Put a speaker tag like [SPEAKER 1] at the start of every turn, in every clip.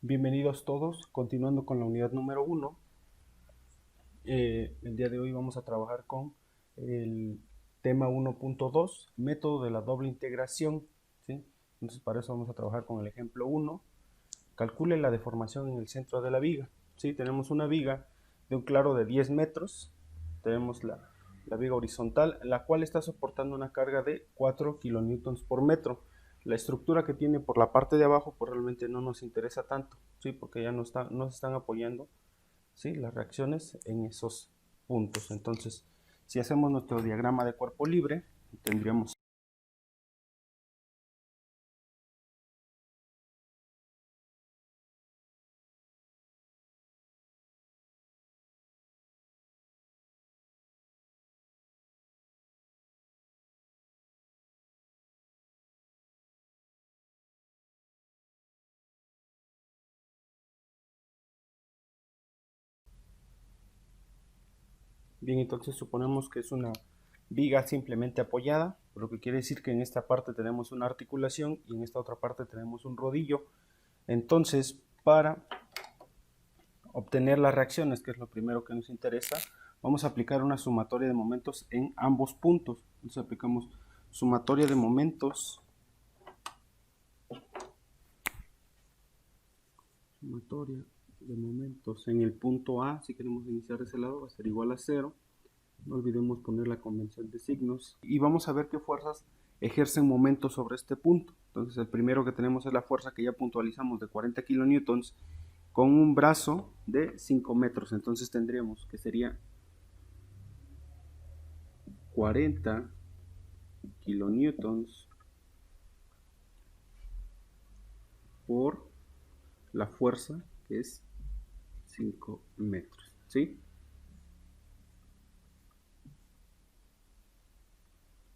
[SPEAKER 1] Bienvenidos todos, continuando con la unidad número 1. El día de hoy vamos a trabajar con el tema 1.2, método de la doble integración, ¿sí? Entonces para eso vamos a trabajar con el ejemplo 1. Calcule la deformación en el centro de la viga, ¿sí? Tenemos una viga de un claro de 10 metros, tenemos la viga horizontal, la cual está soportando una carga de 4 kilonewtons por metro. La estructura que tiene por la parte de abajo pues realmente no nos interesa tanto, ¿sí? Porque ya no se están apoyando, ¿sí?, las reacciones en esos puntos. Entonces, si hacemos nuestro diagrama de cuerpo libre, tendríamos bien. Entonces suponemos que es una viga simplemente apoyada, lo que quiere decir que en esta parte tenemos una articulación y en esta otra parte tenemos un rodillo. Entonces, para obtener las reacciones, que es lo primero que nos interesa, vamos a aplicar una sumatoria de momentos en ambos puntos. Entonces aplicamos sumatoria de momentos, en el punto A. Si queremos iniciar de ese lado, va a ser igual a 0. No olvidemos poner la convención de signos. Y vamos a ver qué fuerzas ejercen momentos sobre este punto. Entonces el primero que tenemos es la fuerza que ya puntualizamos de 40 kilonewtons con un brazo de 5 metros. Entonces tendríamos que sería 40 kilonewtons por la fuerza, que es 5 metros, ¿sí?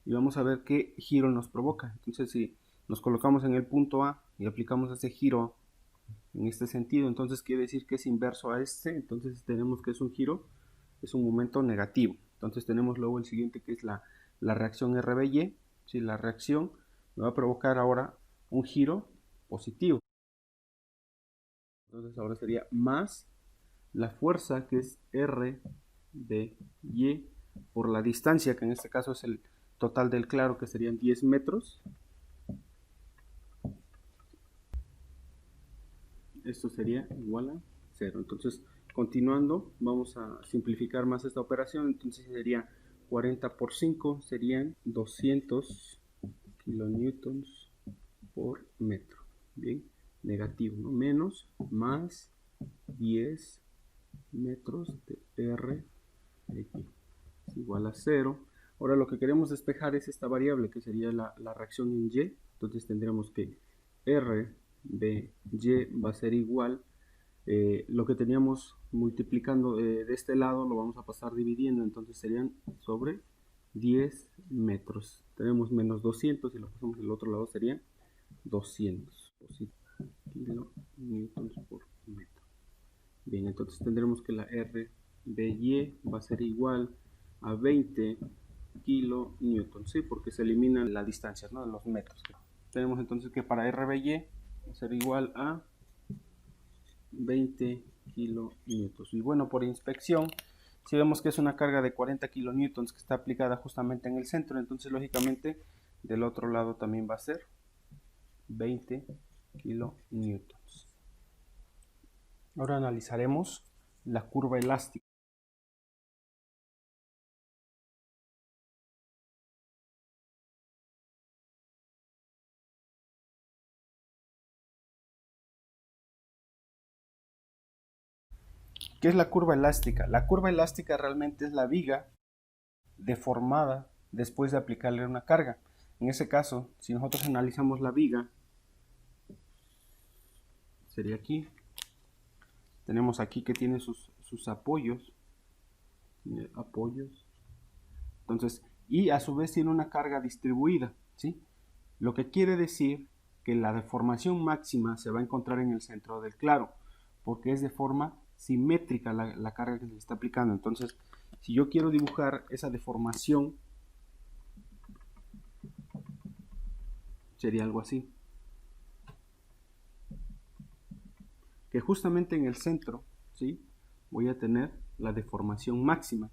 [SPEAKER 1] Y vamos a ver qué giro nos provoca. Entonces, si nos colocamos en el punto A y aplicamos ese giro en este sentido, entonces quiere decir que es inverso a este. Entonces tenemos que es un giro, es un momento negativo. Entonces tenemos luego el siguiente, que es la reacción RBY. Si la reacción me va a provocar ahora un giro positivo, entonces ahora sería más la fuerza, que es R de Y, por la distancia, que en este caso es el total del claro, que serían 10 metros. Esto sería igual a 0. Entonces, continuando, vamos a simplificar más esta operación. Entonces sería 40 por 5, serían 200 kilonewtons por metro. Bien, negativo, ¿no? Menos, más 10 metros de R de Y es igual a 0. Ahora lo que queremos despejar es esta variable, que sería la reacción en Y. Entonces tendremos que R de Y va a ser igual, lo que teníamos multiplicando de este lado lo vamos a pasar dividiendo, entonces serían sobre 10 metros. Tenemos menos 200 y lo pasamos del otro lado, serían 200 kilonewtons por metro. Bien, entonces tendremos que la R de Y va a ser igual a 20 kilonewtons, ¿sí? Porque se elimina la distancia, ¿no?, de los metros. Tenemos entonces que para R de Y va a ser igual a 20 kilonewtons. Y bueno, por inspección, si vemos que es una carga de 40 kilonewtons que está aplicada justamente en el centro, entonces lógicamente del otro lado también va a ser 20 kilonewtons. Ahora analizaremos la curva elástica. ¿Qué es la curva elástica? La curva elástica realmente es la viga deformada después de aplicarle una carga. En ese caso, si nosotros analizamos la viga, sería aquí. Tenemos aquí que tiene sus apoyos. Entonces, y a su vez tiene una carga distribuida, ¿sí? Lo que quiere decir que la deformación máxima se va a encontrar en el centro del claro, porque es de forma simétrica la carga que se le está aplicando. Entonces, si yo quiero dibujar esa deformación, sería algo así. que justamente en el centro, ¿sí?, voy a tener la deformación máxima.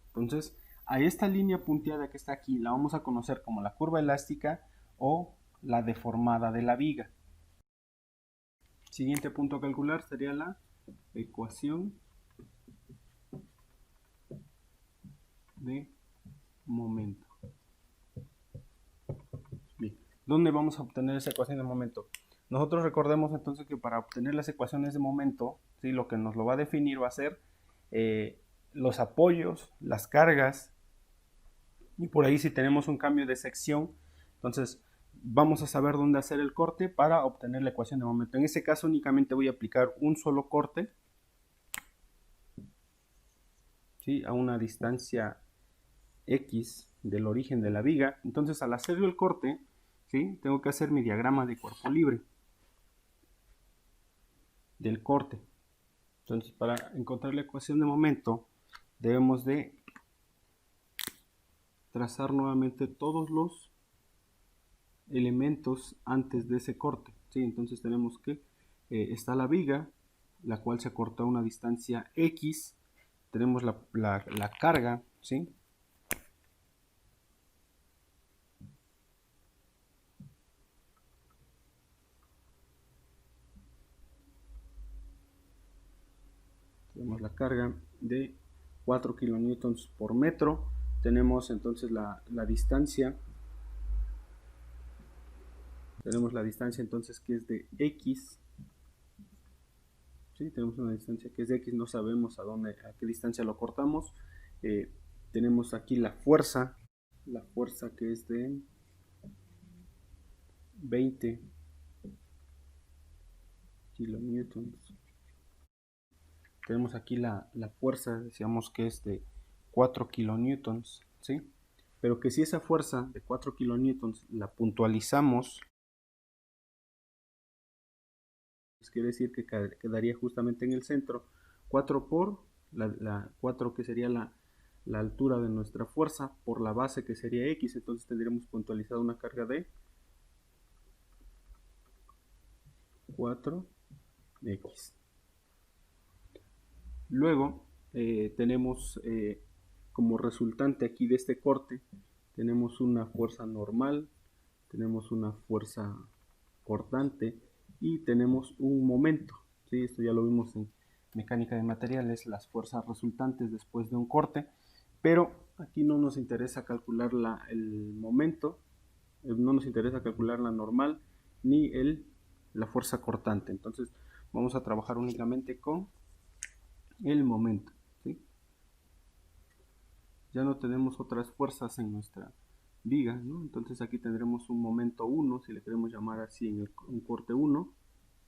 [SPEAKER 1] Entonces, a esta línea punteada que está aquí la vamos a conocer como la curva elástica o la deformada de la viga. Siguiente punto a calcular sería la ecuación de momento. Bien, ¿dónde vamos a obtener esa ecuación de momento? Nosotros recordemos entonces que para obtener las ecuaciones de momento, ¿sí?, lo que nos lo va a definir va a ser los apoyos, las cargas, y por ahí si tenemos un cambio de sección, entonces vamos a saber dónde hacer el corte para obtener la ecuación de momento. En este caso únicamente voy a aplicar un solo corte, ¿sí?, a una distancia X del origen de la viga. Entonces al hacer el corte, ¿sí?, tengo que hacer mi diagrama de cuerpo libre del corte. Entonces para encontrar la ecuación de momento debemos de trazar nuevamente todos los elementos antes de ese corte, ¿sí? Entonces tenemos que está la viga, la cual se cortó a una distancia X, tenemos la carga, ¿sí?, tenemos la carga de 4 kilonewtons por metro, tenemos entonces la distancia, entonces que es de X, ¿sí?, tenemos una distancia que es de X, no sabemos a qué distancia lo cortamos. Tenemos aquí la fuerza que es de 20 kilonewtons. Tenemos aquí la fuerza, decíamos que es de 4 kilonewtons, ¿sí? Pero que si esa fuerza de 4 kilonewtons la puntualizamos, pues quiere decir que quedaría justamente en el centro. 4 por la 4 que sería la altura de nuestra fuerza por la base que sería X, entonces tendríamos puntualizado una carga de 4X. Luego tenemos como resultante aquí de este corte, tenemos una fuerza normal, tenemos una fuerza cortante y tenemos un momento, ¿sí? Esto ya lo vimos en mecánica de materiales, las fuerzas resultantes después de un corte, pero aquí no nos interesa calcular el momento, no nos interesa calcular la normal ni la fuerza cortante. Entonces vamos a trabajar únicamente con el momento, ¿sí? Ya no tenemos otras fuerzas en nuestra viga, ¿no? Entonces aquí tendremos un momento 1, si le queremos llamar así, en un corte 1,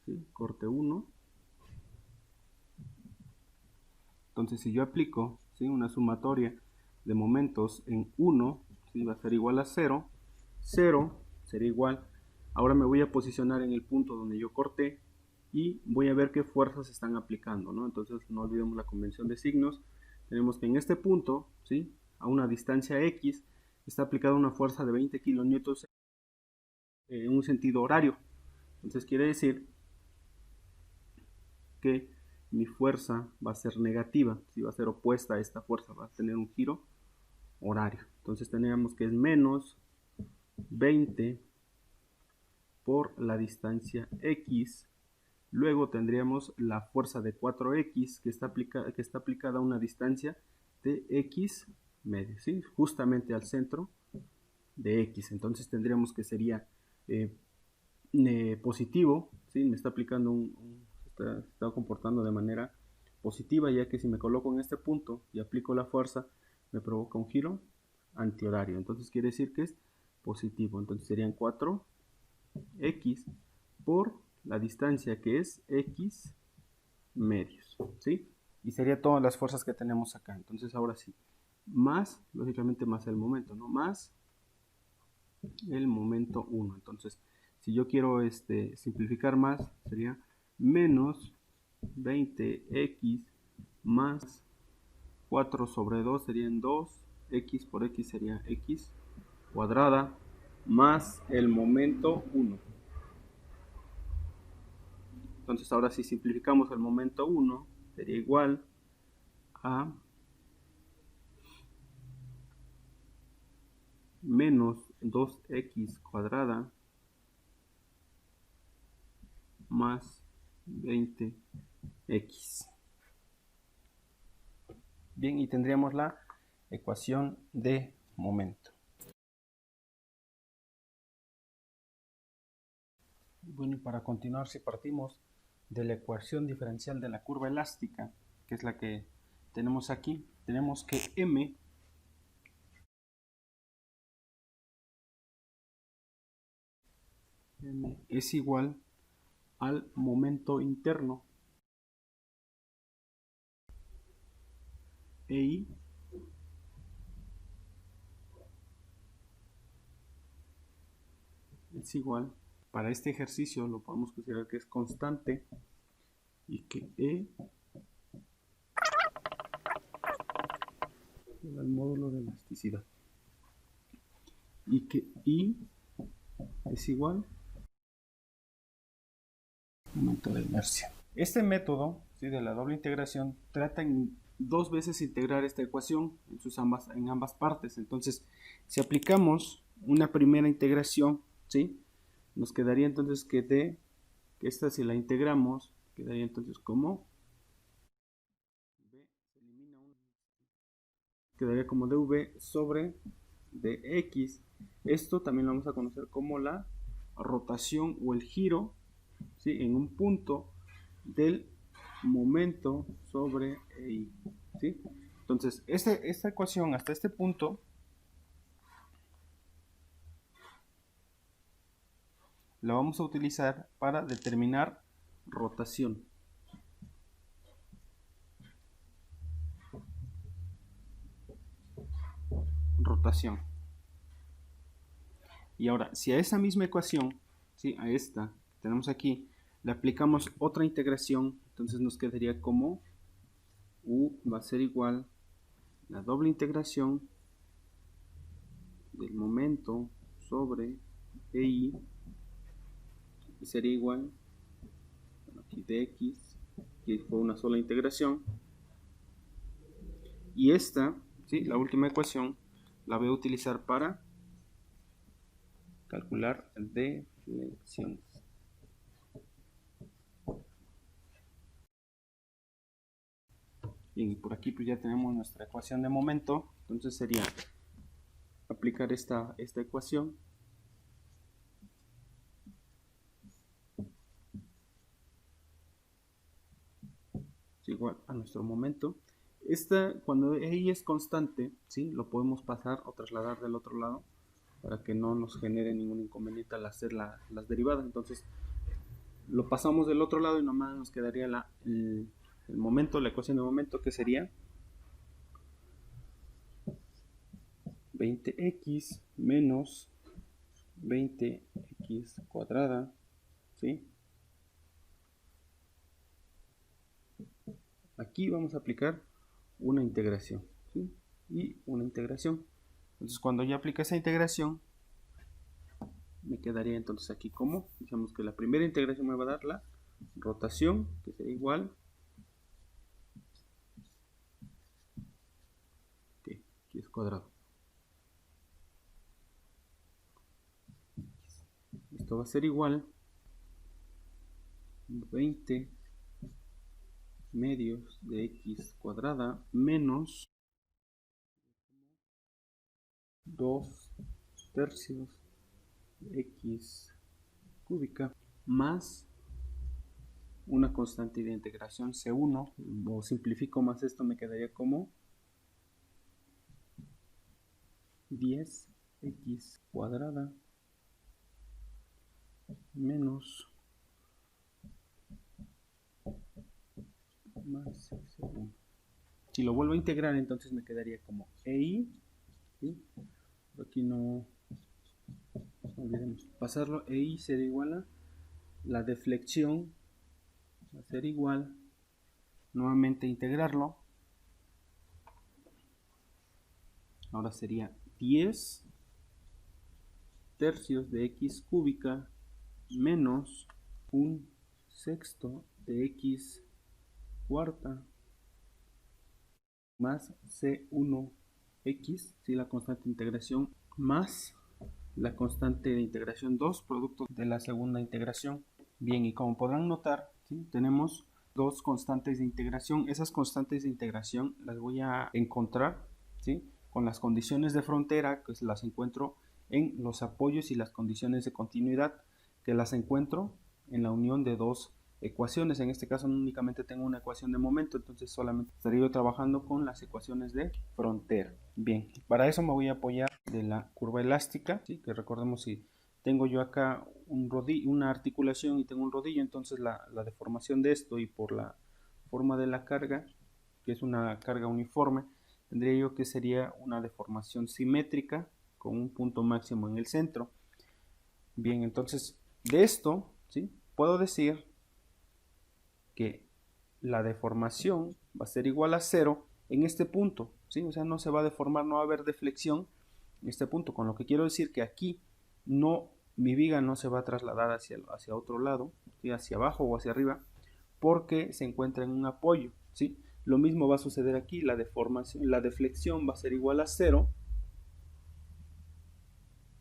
[SPEAKER 1] ¿sí?, corte 1. Entonces si yo aplico, ¿sí?, una sumatoria de momentos en 1, ¿sí?, va a ser igual a 0, 0 sería igual, ahora me voy a posicionar en el punto donde yo corté y voy a ver qué fuerzas se están aplicando, ¿no? Entonces no olvidemos la convención de signos, tenemos que en este punto, ¿sí?, a una distancia X, está aplicada una fuerza de 20 kilonewtons en un sentido horario. Entonces quiere decir que mi fuerza va a ser negativa, si va a ser opuesta a esta fuerza, va a tener un giro horario. Entonces tendríamos que es menos 20 por la distancia X. Luego tendríamos la fuerza de 4X que está aplicada a una distancia de X medio, ¿sí?, justamente al centro de X. Entonces tendríamos que sería positivo, ¿sí?, me está aplicando está comportando de manera positiva, ya que si me coloco en este punto y aplico la fuerza, me provoca un giro antihorario. Entonces quiere decir que es positivo. Entonces serían 4X por la distancia que es X medios, ¿sí? Y sería todas las fuerzas que tenemos acá. Entonces ahora sí, más, lógicamente más el momento, ¿no? Más el momento 1. Entonces, si yo quiero simplificar más, sería menos 20x más 4 sobre 2 serían 2, x por x sería x cuadrada, más el momento 1. Entonces ahora si simplificamos el momento 1 sería igual a menos 2x cuadrada más 20x. Bien, y tendríamos la ecuación de momento. Bueno, y para continuar, si partimos de la ecuación diferencial de la curva elástica, que es la que tenemos aquí, tenemos que m es igual al momento interno e I es igual, para este ejercicio lo podemos considerar que es constante y que E es el módulo de elasticidad y que I es igual al momento de inercia. Este método, ¿sí?, de la doble integración trata en dos veces integrar esta ecuación en ambas partes. Entonces, si aplicamos una primera integración, ¿sí?, nos quedaría entonces que esta, si la integramos, quedaría entonces como quedaría como dv sobre dx. Esto también lo vamos a conocer como la rotación o el giro, ¿sí?, en un punto del momento sobre I, ¿sí? Entonces, esta ecuación hasta este punto la vamos a utilizar para determinar rotación. Y ahora, si a esa misma ecuación, ¿sí?, a esta que tenemos aquí, le aplicamos otra integración, entonces nos quedaría como U va a ser igual a la doble integración del momento sobre EI, y sería igual, bueno, aquí dx, que fue una sola integración, y esta, ¿sí?, la última ecuación, la voy a utilizar para calcular deflexión. Y por aquí pues ya tenemos nuestra ecuación de momento. Entonces sería aplicar esta ecuación es igual a nuestro momento. Cuando y es constante, ¿sí?, lo podemos pasar o trasladar del otro lado para que no nos genere ningún inconveniente al hacer las derivadas. Entonces lo pasamos del otro lado y nomás nos quedaría el momento, la ecuación de momento, que sería 20x menos 20x cuadrada, ¿sí? Aquí vamos a aplicar una integración, ¿sí?, y una integración. Entonces cuando ya aplique esa integración, me quedaría entonces aquí como, digamos que la primera integración me va a dar la rotación, que sería igual, que aquí es cuadrado. Esto va a ser igual 20 medios de x cuadrada menos 2 tercios de x cúbica más una constante de integración C1, o simplifico más esto, me quedaría como 10x cuadrada menos más C1. Si lo vuelvo a integrar, entonces me quedaría como EI, ¿sí?, aquí no olvidemos pasarlo, EI será igual a la deflexión, va a ser igual, nuevamente integrarlo, ahora sería 10 tercios de x cúbica menos un sexto de x cuarta más C1x, ¿sí? La constante de integración más la constante de integración 2, producto de la segunda integración. Bien, y como podrán notar, ¿sí? Tenemos dos constantes de integración. Esas constantes de integración las voy a encontrar, ¿sí? Con las condiciones de frontera, que las encuentro en los apoyos, y las condiciones de continuidad, que las encuentro en la unión de dos ecuaciones. En este caso no únicamente tengo una ecuación de momento, entonces solamente estaría yo trabajando con las ecuaciones de frontera. Bien, para eso me voy a apoyar de la curva elástica, ¿sí? Que recordemos, si tengo yo acá una articulación y tengo un rodillo, entonces la deformación de esto, y por la forma de la carga, que es una carga uniforme, tendría yo que sería una deformación simétrica con un punto máximo en el centro. Bien, entonces de esto, ¿sí? Puedo decir que la deformación va a ser igual a 0 en este punto, ¿sí? O sea, no se va a deformar, no va a haber deflexión en este punto, con lo que quiero decir que aquí mi viga no se va a trasladar hacia otro lado, ¿sí? Hacia abajo o hacia arriba, porque se encuentra en un apoyo, ¿sí? Lo mismo va a suceder aquí, la deflexión va a ser igual a 0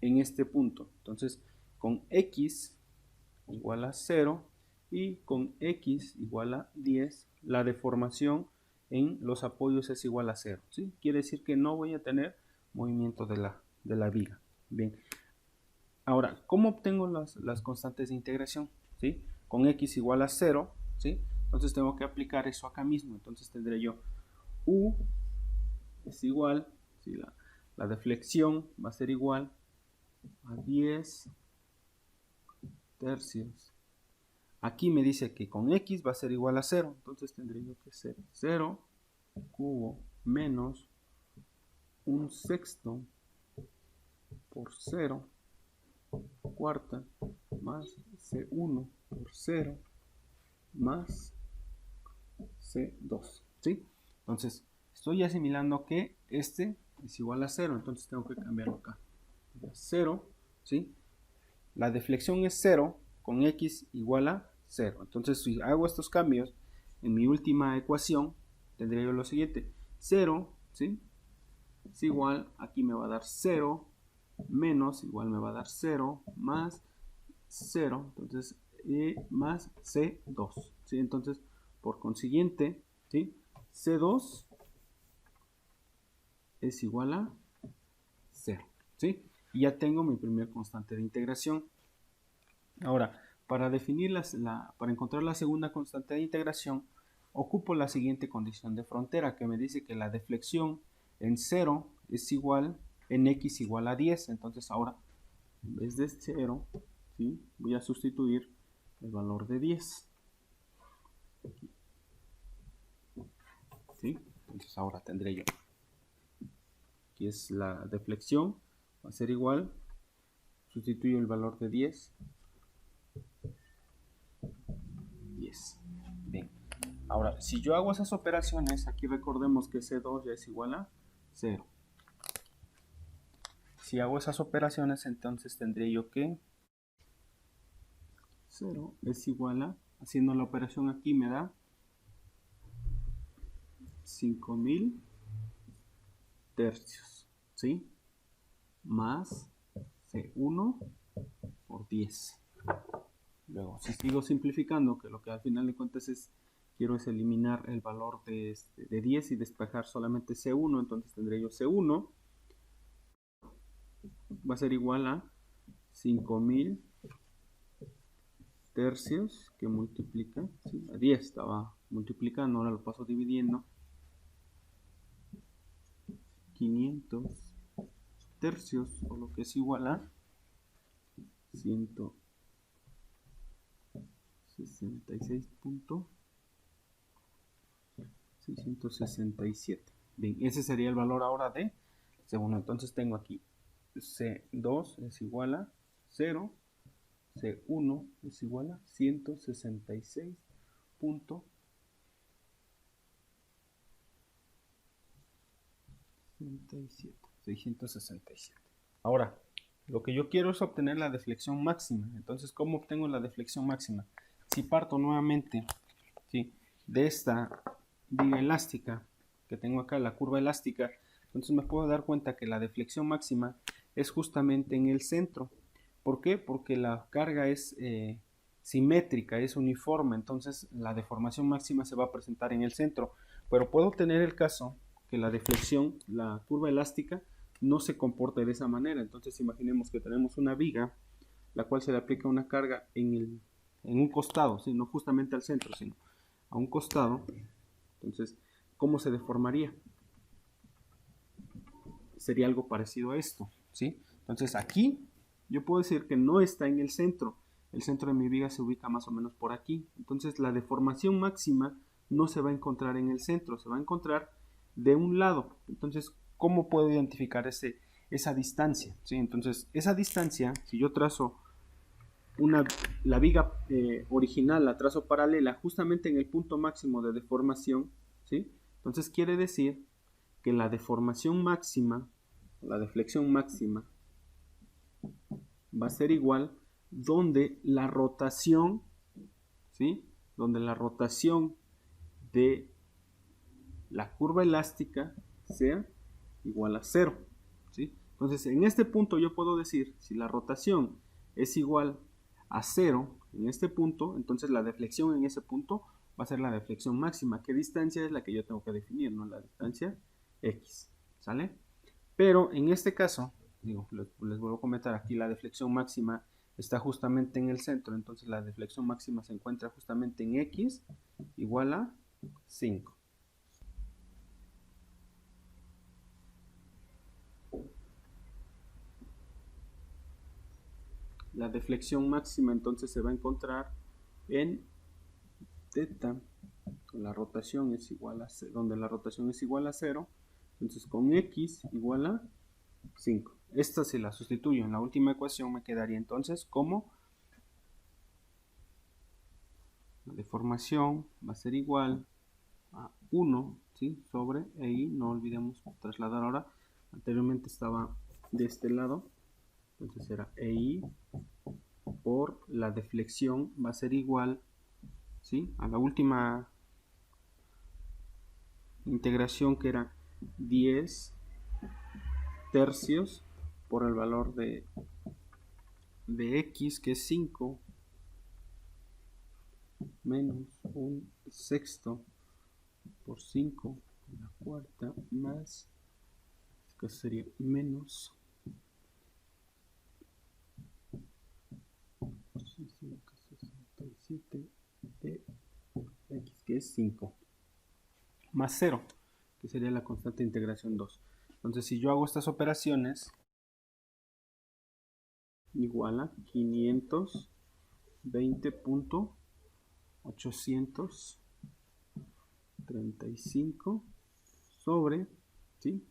[SPEAKER 1] en este punto. Entonces, con x igual a 0 y con x igual a 10, la deformación en los apoyos es igual a 0, ¿sí? Quiere decir que no voy a tener movimiento de la viga. Bien, ahora, ¿cómo obtengo las constantes de integración? ¿Sí? Con x igual a 0, ¿sí? Entonces tengo que aplicar eso acá mismo. Entonces tendré yo u es igual, ¿sí? La deflexión va a ser igual a 10 tercios. Aquí me dice que con x va a ser igual a 0, entonces tendría yo que ser 0 cubo menos un sexto por 0 cuarta más C1 por 0 más C2, ¿sí? Entonces estoy asimilando que este es igual a 0, entonces tengo que cambiarlo acá. 0, ¿sí? La deflexión es 0 con x igual a 0. Entonces, si hago estos cambios en mi última ecuación, tendría yo lo siguiente: 0, ¿sí? Es igual, aquí me va a dar 0, menos, igual me va a dar 0, más 0, entonces más C2, ¿sí? Entonces, por consiguiente, ¿sí? C2 es igual a 0, ¿sí? Y ya tengo mi primer constante de integración. Ahora, para encontrar la segunda constante de integración, ocupo la siguiente condición de frontera, que me dice que la deflexión en 0 es igual, en x igual a 10. Entonces ahora, en vez de 0, ¿sí? Voy a sustituir el valor de 10. ¿Sí? Entonces ahora tendré yo, que es la deflexión, va a ser igual, sustituyo el valor de 10. Bien. Ahora, si yo hago esas operaciones, aquí recordemos que C2 ya es igual a 0. Si hago esas operaciones, entonces tendría yo que 0 es igual a, haciendo la operación aquí me da 5000 tercios, ¿sí? Más C1 por 10. Luego, si sigo simplificando, que lo que al final de cuentas quiero es eliminar el valor de 10 y despejar solamente C1, entonces tendré yo C1 va a ser igual a 5000 tercios, que multiplica, ¿sí? A 10 estaba multiplicando, ahora lo paso dividiendo, 500 tercios, o lo que es igual a 166.667. Bien, ese sería el valor ahora de C1. Entonces tengo aquí C2 es igual a 0, C1 es igual a 667. Ahora, lo que yo quiero es obtener la deflexión máxima. Entonces, ¿cómo obtengo la deflexión máxima? si parto nuevamente, ¿sí?, de esta viga elástica que tengo acá, la curva elástica, entonces me puedo dar cuenta que la deflexión máxima es justamente en el centro. ¿Por qué? Porque la carga es simétrica, es uniforme, entonces la deformación máxima se va a presentar en el centro. Pero puedo tener el caso que la deflexión, la curva elástica, no se comporte de esa manera. Entonces imaginemos que tenemos una viga, la cual se le aplica una carga en un costado, ¿sí?, no justamente al centro, sino a un costado. Entonces, ¿cómo se deformaría? Sería algo parecido a esto, ¿sí? Entonces aquí yo puedo decir que no está en el centro de mi viga se ubica más o menos por aquí, entonces la deformación máxima no se va a encontrar en el centro, se va a encontrar de un lado. Entonces, ¿cómo puedo identificar esa distancia? ¿Sí? Entonces, esa distancia, si yo trazo la viga original, la trazo paralela justamente en el punto máximo de deformación, ¿sí?, entonces quiere decir que la deformación máxima, la deflexión máxima, va a ser igual donde la rotación, ¿sí?, donde la rotación de la curva elástica sea igual a 0, ¿sí? Entonces, en este punto yo puedo decir, si la rotación es igual a 0 en este punto, entonces la deflexión en ese punto va a ser la deflexión máxima. ¿Qué distancia es la que yo tengo que definir? ¿No? La distancia X, ¿sale? Pero en este caso, digo, les vuelvo a comentar, aquí la deflexión máxima está justamente en el centro, entonces la deflexión máxima se encuentra justamente en X igual a 5. La deflexión máxima entonces se va a encontrar en teta, la rotación es igual a 0, donde la rotación es igual a 0, entonces con X igual a 5. Esta si la sustituyo en la última ecuación me quedaría entonces como la deformación va a ser igual a 1, ¿sí?, sobre EI, no olvidemos trasladar ahora, anteriormente estaba de este lado, entonces era EI por la deflexión va a ser igual, ¿sí?, a la última integración que era 10 tercios por el valor de X que es 5 menos un sexto por 5 a la cuarta más, que sería menos 67 de X que es 5 más 0 que sería la constante de integración 2. Entonces si yo hago estas operaciones igual a 520.835 sobre, ¿sí?,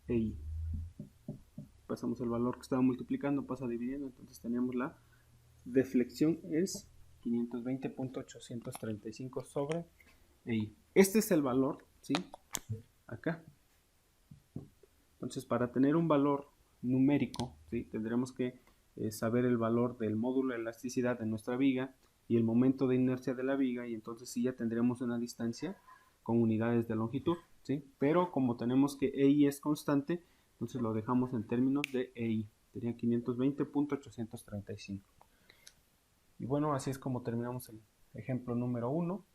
[SPEAKER 1] EI. Pasamos el valor que estaba multiplicando, pasa dividiendo, entonces teníamos la deflexión es 520.835 sobre EI. Este es el valor, ¿sí?, acá. Entonces, para tener un valor numérico, ¿sí?, tendremos que saber el valor del módulo de elasticidad de nuestra viga y el momento de inercia de la viga, y entonces sí ya tendremos una distancia con unidades de longitud, ¿sí? Pero como tenemos que EI es constante, entonces lo dejamos en términos de EI. Sería 520.835. Y bueno, así es como terminamos el ejemplo número 1.